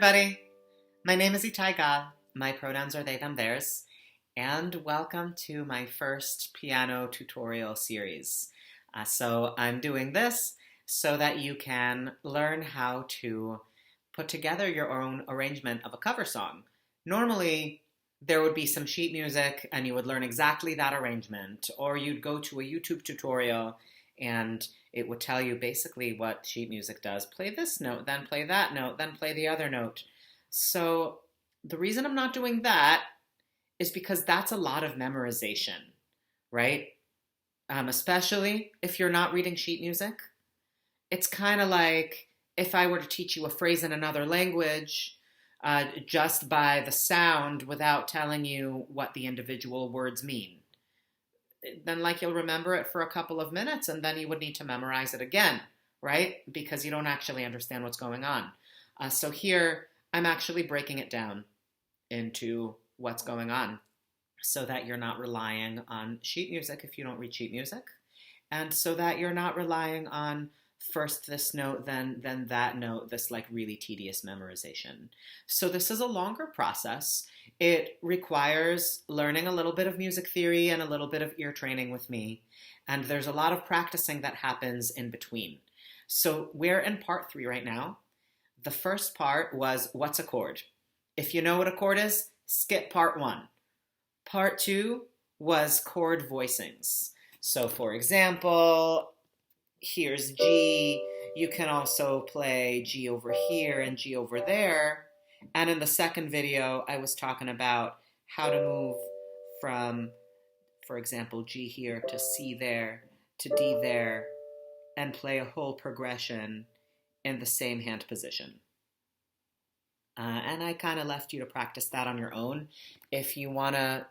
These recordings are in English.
everybody. My name is Itai. My pronouns are they, them, theirs. And welcome to my first piano tutorial series. So I'm doing this so that you can learn how to put together your own arrangement of a cover song. Normally, there would be some sheet music and you would learn exactly that arrangement, or you'd go to a YouTube tutorial and it would tell you basically what sheet music does. Play this note, then play that note, then play the other note. So the reason I'm not doing that is because that's a lot of memorization, right? Especially if you're not reading sheet music. It's kind of like if I were to teach you a phrase in another language just by the sound without telling you what the individual words mean. Then you'll remember it for a couple of minutes and then you would need to memorize it again, right? Because you don't actually understand what's going on. So here, I'm actually breaking it down into what's going on so that you're not relying on sheet music if you don't read sheet music, and so that you're not relying on first this note, then that note, this really tedious memorization. So this is a longer process. It requires learning a little bit of music theory and a little bit of ear training with me. And there's a lot of practicing that happens in between. So we're in part 3 right now. The first part was what's a chord? If you know what a chord is, skip part 1. Part 2 was chord voicings. So for example, here's G. You can also play G over here and G over there. And in the second video, I was talking about how to move from, for example, G here to C there to D there and play a whole progression in the same hand position. And I kind of left you to practice that on your own. If you want to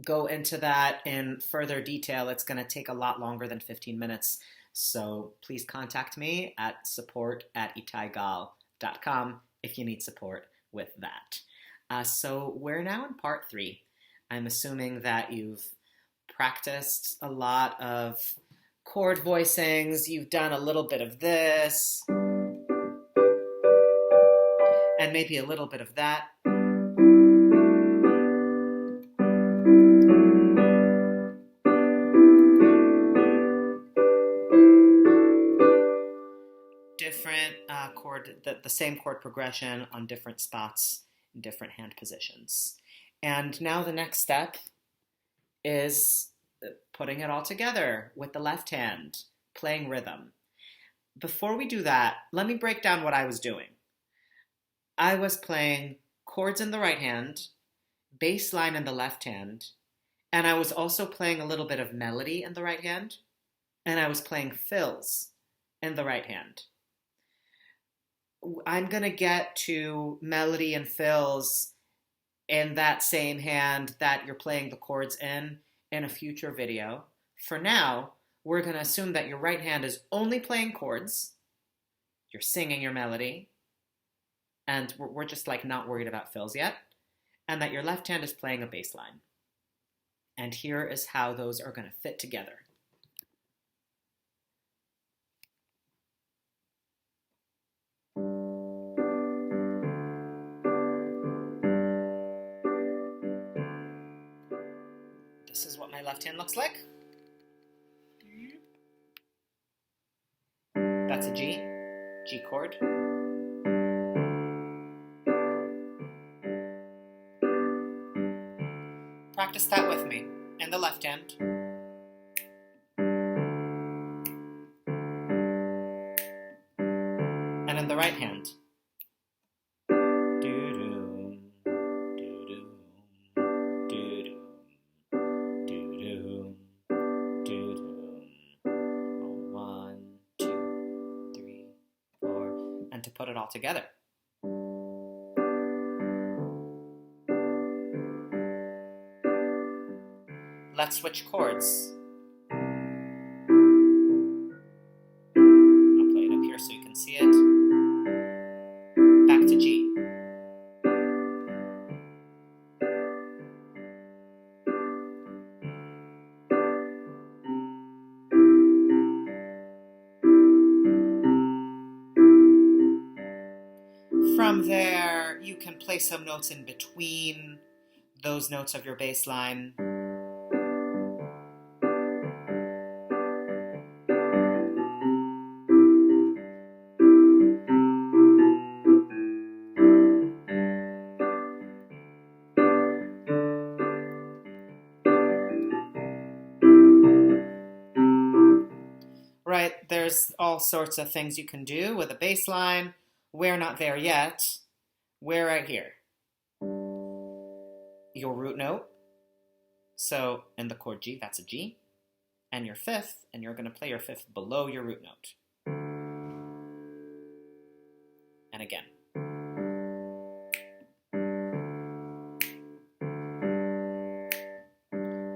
go into that in further detail, it's going to take a lot longer than 15 minutes. So please contact me at support@itaigal.com if you need support with that. So we're now in part 3. I'm assuming that you've practiced a lot of chord voicings. You've done a little bit of this and maybe a little bit of that. Different the same chord progression on different spots in different hand positions. And now the next step is putting it all together with the left hand, playing rhythm. Before we do that, let me break down what I was doing. I was playing chords in the right hand, bass line in the left hand, and I was also playing a little bit of melody in the right hand, and I was playing fills in the right hand. I'm going to get to melody and fills in that same hand that you're playing the chords in a future video. For now, we're going to assume that your right hand is only playing chords, you're singing your melody, and we're just not worried about fills yet, and that your left hand is playing a bass line. And here is how those are going to fit together. This is what my left hand looks like. That's a G chord. Practice that with me in the left hand. And in the right hand. And to put it all together. Let's switch chords. I'll play it up here so you can see it. Back to G. From from there, you can play some notes in between those notes of your bass line. Right, there's all sorts of things you can do with a bass line. We're not there yet. We're right here. Your root note. So in the chord G, that's a G. And your fifth, and you're going to play your fifth below your root note. And again.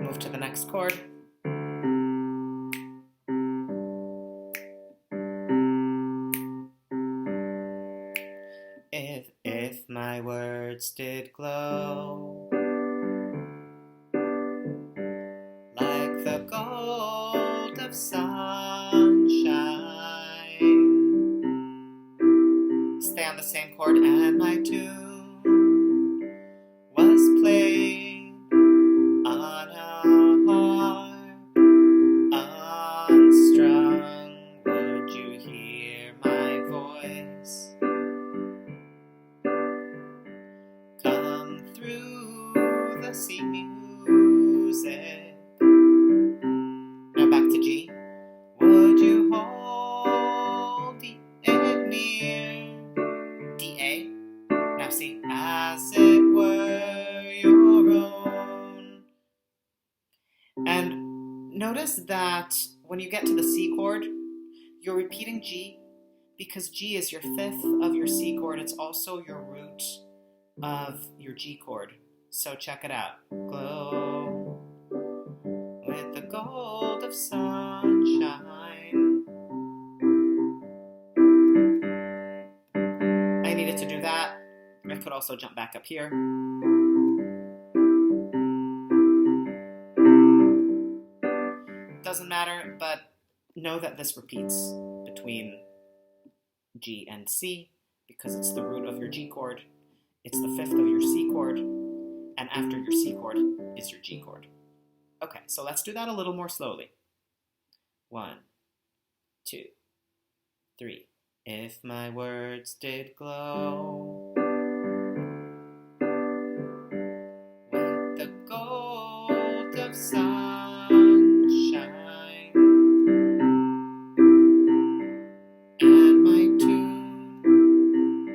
Move to the next chord. If my words did glow like the gold of sunshine. Stay on the same chord, and my tune was played on a harp unstrung. Would you hear my voice come through the C music? Now back to G. Would you hold it near? D, A. Now C. As it were your own. And notice that when you get to the C chord, you're repeating G because G is your fifth of your C chord. It's also your root of your G chord. So check it out. Glow with the gold of sunshine. I needed to do that. I could also jump back up here. Doesn't matter, but know that this repeats between G and C because it's the root of your G chord. It's the fifth of your C chord, and after your C chord is your G chord. Okay, so let's do that a little more slowly. 1, 2, 3. If my words did glow with the gold of sunshine, and my tune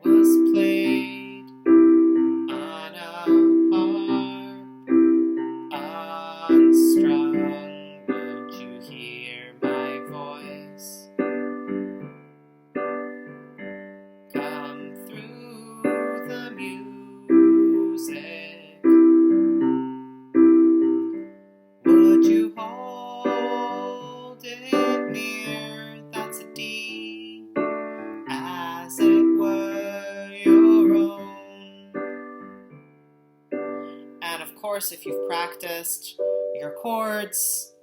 was played on a harp unstrung, would you hear my voice come through the music? Would you hold it near? That's a D. As it were your own. And of course, if you've practiced your chords,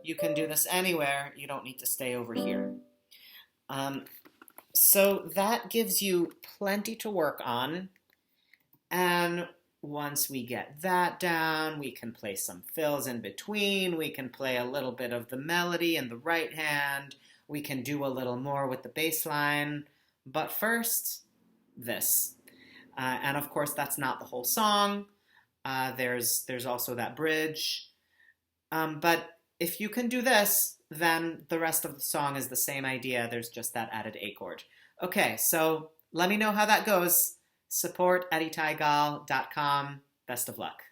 you can do this anywhere. You don't need to stay over here. So that gives you plenty to work on. And once we get that down, we can play some fills in between. We can play a little bit of the melody in the right hand. We can do a little more with the bass line. But first, this. And of course, that's not the whole song. There's also that bridge. But if you can do this, then the rest of the song is the same idea. There's just that added A chord. Okay, so let me know how that goes. Support@itaigal.com. Best of luck.